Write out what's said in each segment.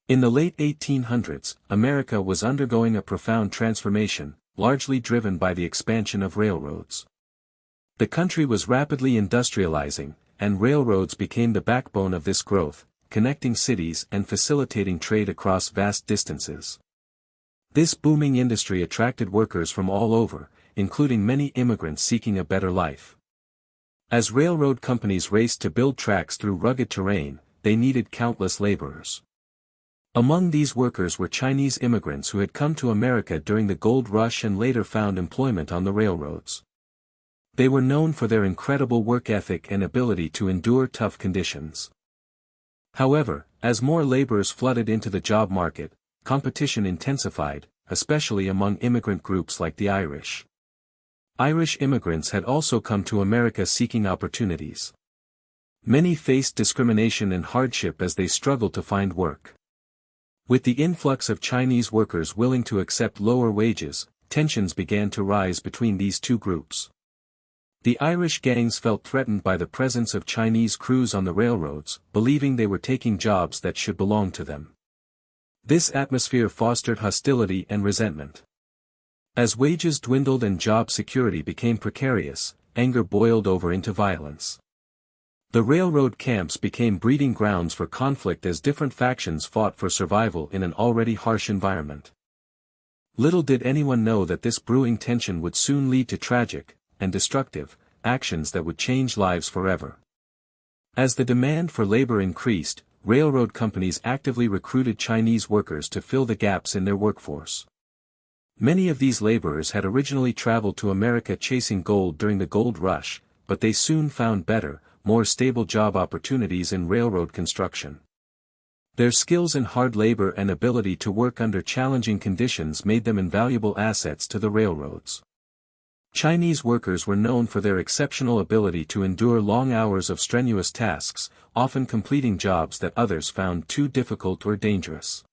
In the late 1800s, America was undergoing a profound transformation, largely driven by the expansion of railroads. The country was rapidly industrializing, and railroads became the backbone of this growth, connecting cities and facilitating trade across vast distances. This booming industry attracted workers from all over, including many immigrants seeking a better life. As railroad companies raced to build tracks through rugged terrain, they needed countless laborers. Among these workers were Chinese immigrants who had come to America during the gold rush and later found employment on the railroads. They were known for their incredible work ethic and ability to endure tough conditions. However, as more laborers flooded into the job market, competition intensified, especially among immigrant groups like the Irish. Irish immigrants had also come to America seeking opportunities. Many faced discrimination and hardship as they struggled to find work. With the influx of Chinese workers willing to accept lower wages, tensions began to rise between these two groups. The Irish gangs felt threatened by the presence of Chinese crews on the railroads, believing they were taking jobs that should belong to them. This atmosphere fostered hostility and resentment. As wages dwindled and job security became precarious, anger boiled over into violence. The railroad camps became breeding grounds for conflict as different factions fought for survival in an already harsh environment. Little did anyone know that this brewing tension would soon lead to tragic, and destructive, actions that would change lives forever. As the demand for labor increased, railroad companies actively recruited Chinese workers to fill the gaps in their workforce. Many of these laborers had originally traveled to America chasing gold during the gold rush, but they soon found better, more stable job opportunities in railroad construction. Their skills in hard labor and ability to work under challenging conditions made them invaluable assets to the railroads. Chinese workers were known for their exceptional ability to endure long hours of strenuous tasks, often completing jobs that others found too difficult or dangerous.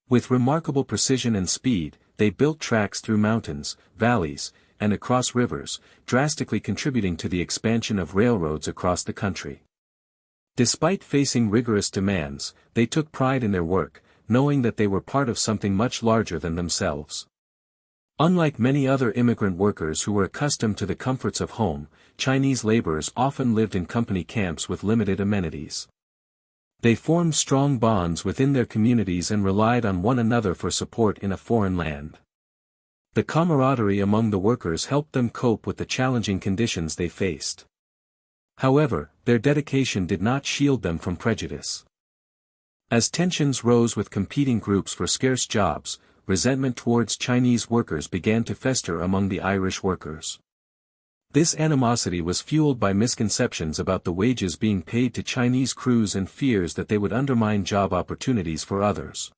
With remarkable precision and speed, they built tracks through mountains, valleys, and across rivers, drastically contributing to the expansion of railroads across the country. Despite facing rigorous demands, they took pride in their work, knowing that they were part of something much larger than themselves. Unlike many other immigrant workers who were accustomed to the comforts of home, Chinese laborers often lived in company camps with limited amenities. They formed strong bonds within their communities and relied on one another for support in a foreign land. The camaraderie among the workers helped them cope with the challenging conditions they faced. However, their dedication did not shield them from prejudice. As tensions rose with competing groups for scarce jobs, resentment towards Chinese workers began to fester among the Irish workers. This animosity was fueled by misconceptions about the wages being paid to Chinese crews and fears that they would undermine job opportunities for others.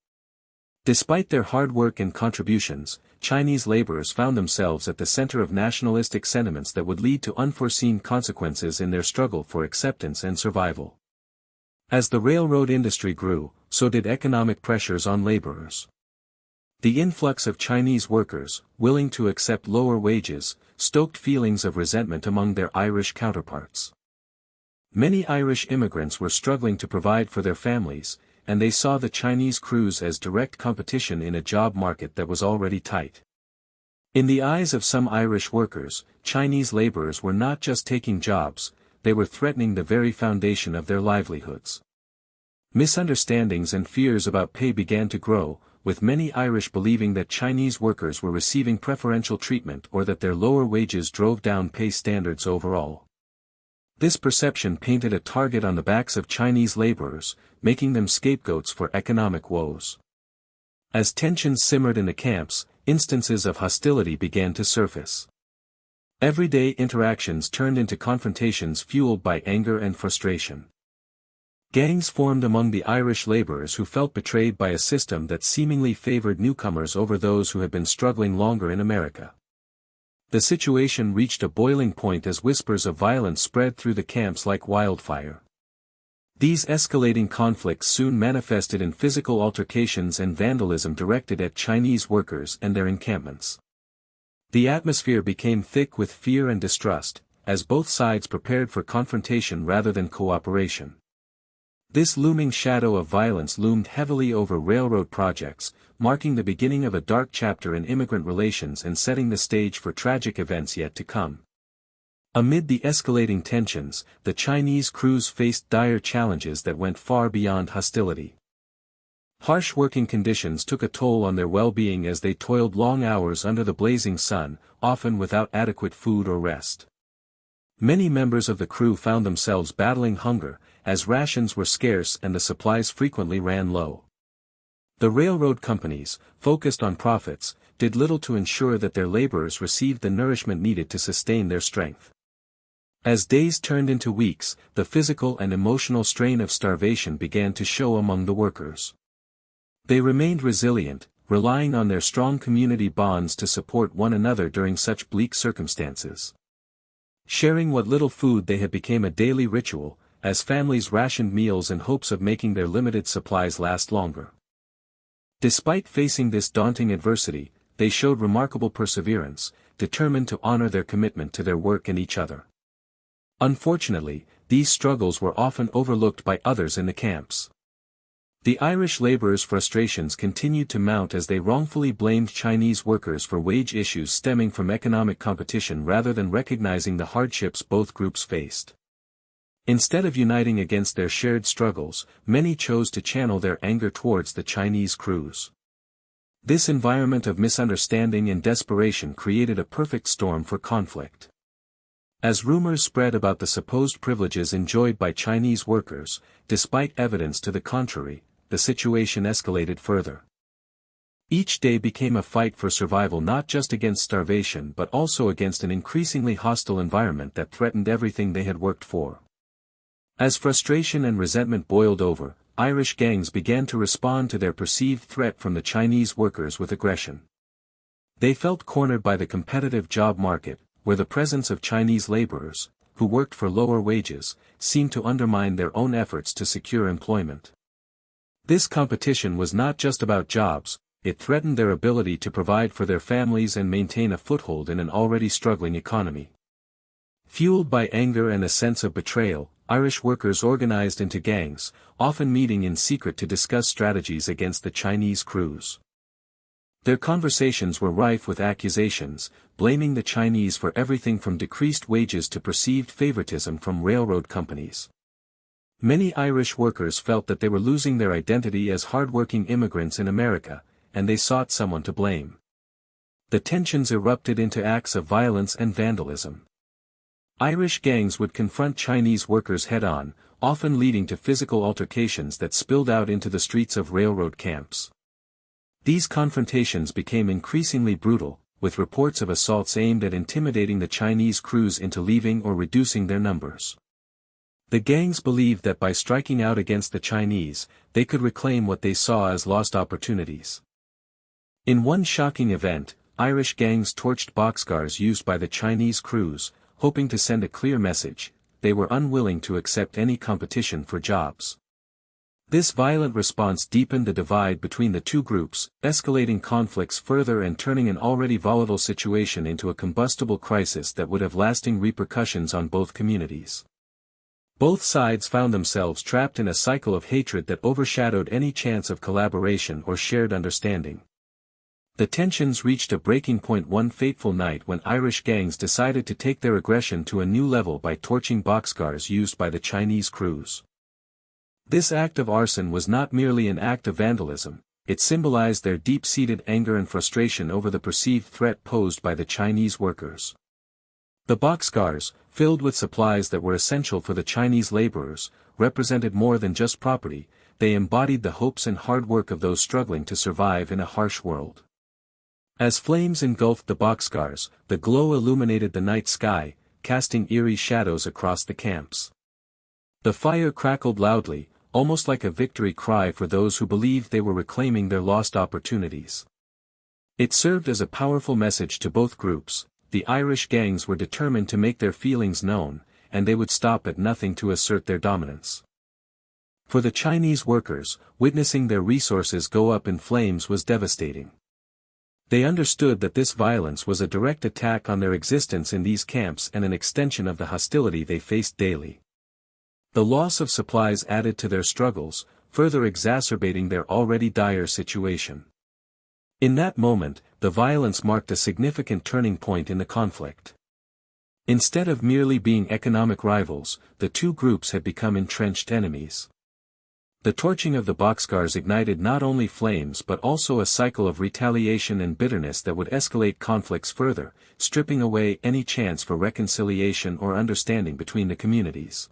Despite their hard work and contributions, Chinese laborers found themselves at the center of nationalistic sentiments that would lead to unforeseen consequences in their struggle for acceptance and survival. As the railroad industry grew, so did economic pressures on laborers. The influx of Chinese workers, willing to accept lower wages, stoked feelings of resentment among their Irish counterparts. Many Irish immigrants were struggling to provide for their families, and they saw the Chinese crews as direct competition in a job market that was already tight. In the eyes of some Irish workers, Chinese laborers were not just taking jobs, they were threatening the very foundation of their livelihoods. Misunderstandings and fears about pay began to grow, with many Irish believing that Chinese workers were receiving preferential treatment or that their lower wages drove down pay standards overall. This perception painted a target on the backs of Chinese laborers, making them scapegoats for economic woes. As tensions simmered in the camps, instances of hostility began to surface. Everyday interactions turned into confrontations fueled by anger and frustration. Gangs formed among the Irish laborers who felt betrayed by a system that seemingly favored newcomers over those who had been struggling longer in America. The situation reached a boiling point as whispers of violence spread through the camps like wildfire. These escalating conflicts soon manifested in physical altercations and vandalism directed at Chinese workers and their encampments. The atmosphere became thick with fear and distrust, as both sides prepared for confrontation rather than cooperation. This looming shadow of violence loomed heavily over railroad projects, marking the beginning of a dark chapter in immigrant relations and setting the stage for tragic events yet to come. Amid the escalating tensions, the Chinese crews faced dire challenges that went far beyond hostility. Harsh working conditions took a toll on their well-being as they toiled long hours under the blazing sun, often without adequate food or rest. Many members of the crew found themselves battling hunger, as rations were scarce and the supplies frequently ran low. The railroad companies, focused on profits, did little to ensure that their laborers received the nourishment needed to sustain their strength. As days turned into weeks, the physical and emotional strain of starvation began to show among the workers. They remained resilient, relying on their strong community bonds to support one another during such bleak circumstances. Sharing what little food they had became a daily ritual, as families rationed meals in hopes of making their limited supplies last longer. Despite facing this daunting adversity, they showed remarkable perseverance, determined to honor their commitment to their work and each other. Unfortunately, these struggles were often overlooked by others in the camps. The Irish laborers' frustrations continued to mount as they wrongfully blamed Chinese workers for wage issues stemming from economic competition rather than recognizing the hardships both groups faced. Instead of uniting against their shared struggles, many chose to channel their anger towards the Chinese crews. This environment of misunderstanding and desperation created a perfect storm for conflict. As rumors spread about the supposed privileges enjoyed by Chinese workers, despite evidence to the contrary, the situation escalated further. Each day became a fight for survival not just against starvation but also against an increasingly hostile environment that threatened everything they had worked for. As frustration and resentment boiled over, Irish gangs began to respond to their perceived threat from the Chinese workers with aggression. They felt cornered by the competitive job market, where the presence of Chinese laborers, who worked for lower wages, seemed to undermine their own efforts to secure employment. This competition was not just about jobs, it threatened their ability to provide for their families and maintain a foothold in an already struggling economy. Fueled by anger and a sense of betrayal, Irish workers organized into gangs, often meeting in secret to discuss strategies against the Chinese crews. Their conversations were rife with accusations, blaming the Chinese for everything from decreased wages to perceived favoritism from railroad companies. Many Irish workers felt that they were losing their identity as hardworking immigrants in America, and they sought someone to blame. The tensions erupted into acts of violence and vandalism. Irish gangs would confront Chinese workers head-on, often leading to physical altercations that spilled out into the streets of railroad camps. These confrontations became increasingly brutal, with reports of assaults aimed at intimidating the Chinese crews into leaving or reducing their numbers. The gangs believed that by striking out against the Chinese, they could reclaim what they saw as lost opportunities. In one shocking event, Irish gangs torched boxcars used by the Chinese crews, hoping to send a clear message: they were unwilling to accept any competition for jobs. This violent response deepened the divide between the two groups, escalating conflicts further and turning an already volatile situation into a combustible crisis that would have lasting repercussions on both communities. Both sides found themselves trapped in a cycle of hatred that overshadowed any chance of collaboration or shared understanding. The tensions reached a breaking point one fateful night when Irish gangs decided to take their aggression to a new level by torching boxcars used by the Chinese crews. This act of arson was not merely an act of vandalism, it symbolized their deep-seated anger and frustration over the perceived threat posed by the Chinese workers. The boxcars, filled with supplies that were essential for the Chinese laborers, represented more than just property, they embodied the hopes and hard work of those struggling to survive in a harsh world. As flames engulfed the boxcars, the glow illuminated the night sky, casting eerie shadows across the camps. The fire crackled loudly, almost like a victory cry for those who believed they were reclaiming their lost opportunities. It served as a powerful message to both groups: the Irish gangs were determined to make their feelings known, and they would stop at nothing to assert their dominance. For the Chinese workers, witnessing their resources go up in flames was devastating. They understood that this violence was a direct attack on their existence in these camps and an extension of the hostility they faced daily. The loss of supplies added to their struggles, further exacerbating their already dire situation. In that moment, the violence marked a significant turning point in the conflict. Instead of merely being economic rivals, the two groups had become entrenched enemies. The torching of the boxcars ignited not only flames but also a cycle of retaliation and bitterness that would escalate conflicts further, stripping away any chance for reconciliation or understanding between the communities.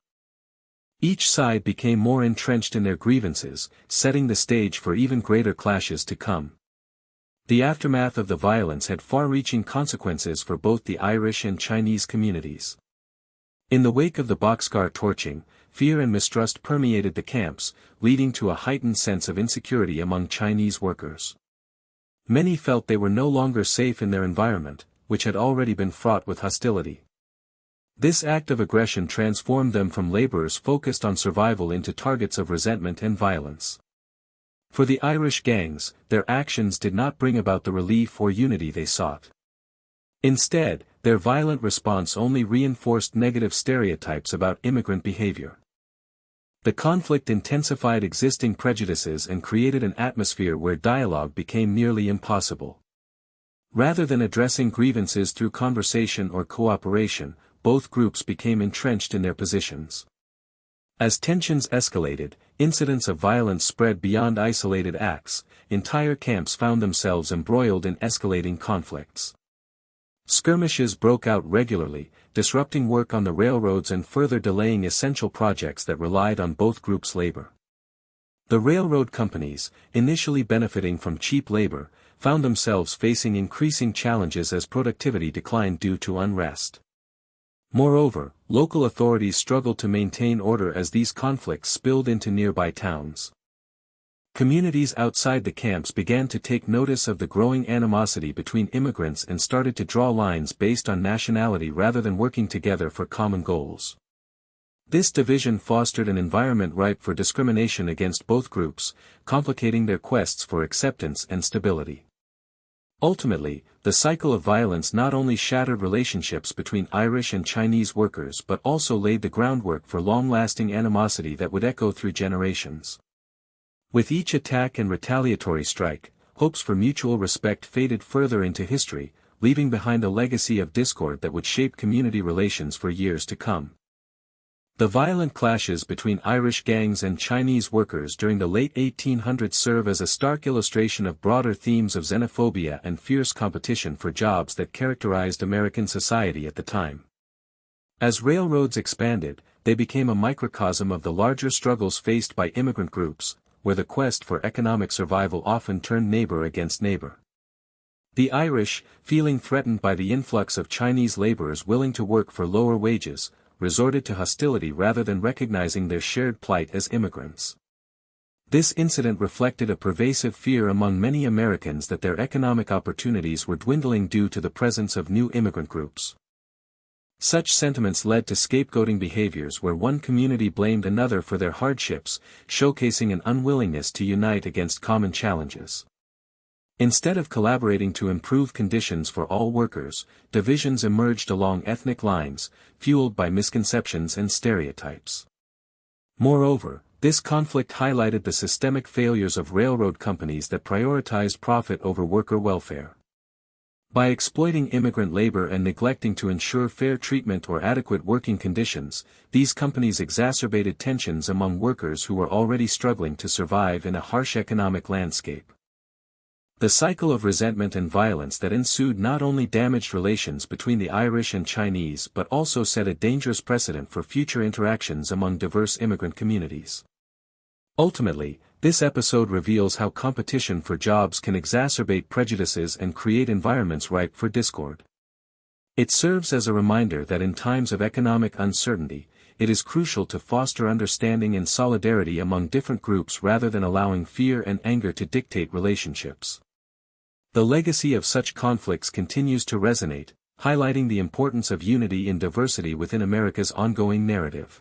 Each side became more entrenched in their grievances, setting the stage for even greater clashes to come. The aftermath of the violence had far-reaching consequences for both the Irish and Chinese communities. In the wake of the boxcar torching, fear and mistrust permeated the camps, leading to a heightened sense of insecurity among Chinese workers. Many felt they were no longer safe in their environment, which had already been fraught with hostility. This act of aggression transformed them from laborers focused on survival into targets of resentment and violence. For the Irish gangs, their actions did not bring about the relief or unity they sought. Instead, their violent response only reinforced negative stereotypes about immigrant behavior. The conflict intensified existing prejudices and created an atmosphere where dialogue became nearly impossible. Rather than addressing grievances through conversation or cooperation, both groups became entrenched in their positions. As tensions escalated, incidents of violence spread beyond isolated acts, entire camps found themselves embroiled in escalating conflicts. Skirmishes broke out regularly, disrupting work on the railroads and further delaying essential projects that relied on both groups' labor. The railroad companies, initially benefiting from cheap labor, found themselves facing increasing challenges as productivity declined due to unrest. Moreover, local authorities struggled to maintain order as these conflicts spilled into nearby towns. Communities outside the camps began to take notice of the growing animosity between immigrants and started to draw lines based on nationality rather than working together for common goals. This division fostered an environment ripe for discrimination against both groups, complicating their quests for acceptance and stability. Ultimately, the cycle of violence not only shattered relationships between Irish and Chinese workers but also laid the groundwork for long-lasting animosity that would echo through generations. With each attack and retaliatory strike, hopes for mutual respect faded further into history, leaving behind a legacy of discord that would shape community relations for years to come. The violent clashes between Irish gangs and Chinese workers during the late 1800s serve as a stark illustration of broader themes of xenophobia and fierce competition for jobs that characterized American society at the time. As railroads expanded, they became a microcosm of the larger struggles faced by immigrant groups, where the quest for economic survival often turned neighbor against neighbor. The Irish, feeling threatened by the influx of Chinese laborers willing to work for lower wages, resorted to hostility rather than recognizing their shared plight as immigrants. This incident reflected a pervasive fear among many Americans that their economic opportunities were dwindling due to the presence of new immigrant groups. Such sentiments led to scapegoating behaviors where one community blamed another for their hardships, showcasing an unwillingness to unite against common challenges. Instead of collaborating to improve conditions for all workers, divisions emerged along ethnic lines, fueled by misconceptions and stereotypes. Moreover, this conflict highlighted the systemic failures of railroad companies that prioritized profit over worker welfare. By exploiting immigrant labor and neglecting to ensure fair treatment or adequate working conditions, these companies exacerbated tensions among workers who were already struggling to survive in a harsh economic landscape. The cycle of resentment and violence that ensued not only damaged relations between the Irish and Chinese but also set a dangerous precedent for future interactions among diverse immigrant communities. Ultimately, this episode reveals how competition for jobs can exacerbate prejudices and create environments ripe for discord. It serves as a reminder that in times of economic uncertainty, it is crucial to foster understanding and solidarity among different groups rather than allowing fear and anger to dictate relationships. The legacy of such conflicts continues to resonate, highlighting the importance of unity in diversity within America's ongoing narrative.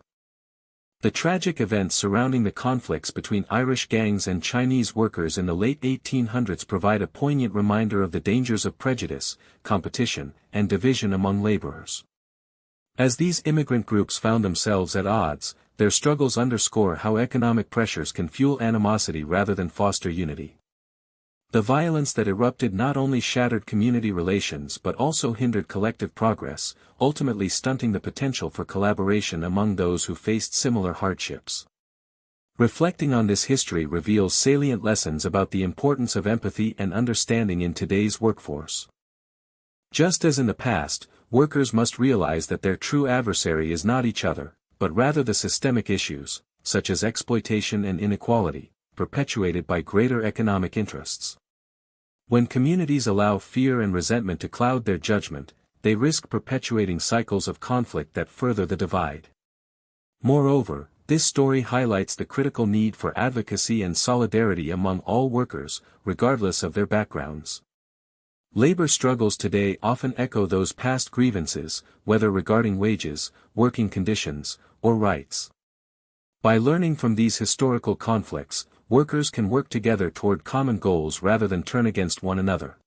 The tragic events surrounding the conflicts between Irish gangs and Chinese workers in the late 1800s provide a poignant reminder of the dangers of prejudice, competition, and division among laborers. As these immigrant groups found themselves at odds, their struggles underscore how economic pressures can fuel animosity rather than foster unity. The violence that erupted not only shattered community relations but also hindered collective progress, ultimately stunting the potential for collaboration among those who faced similar hardships. Reflecting on this history reveals salient lessons about the importance of empathy and understanding in today's workforce. Just as in the past, workers must realize that their true adversary is not each other, but rather the systemic issues, such as exploitation and inequality, perpetuated by greater economic interests. When communities allow fear and resentment to cloud their judgment, they risk perpetuating cycles of conflict that further the divide. Moreover, this story highlights the critical need for advocacy and solidarity among all workers, regardless of their backgrounds. Labor struggles today often echo those past grievances, whether regarding wages, working conditions, or rights. By learning from these historical conflicts, workers can work together toward common goals rather than turn against one another.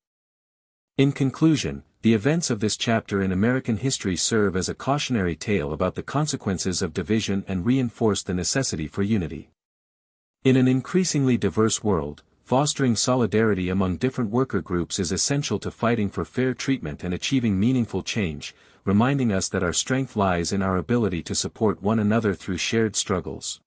In conclusion, the events of this chapter in American history serve as a cautionary tale about the consequences of division and reinforce the necessity for unity. In an increasingly diverse world, fostering solidarity among different worker groups is essential to fighting for fair treatment and achieving meaningful change, reminding us that our strength lies in our ability to support one another through shared struggles.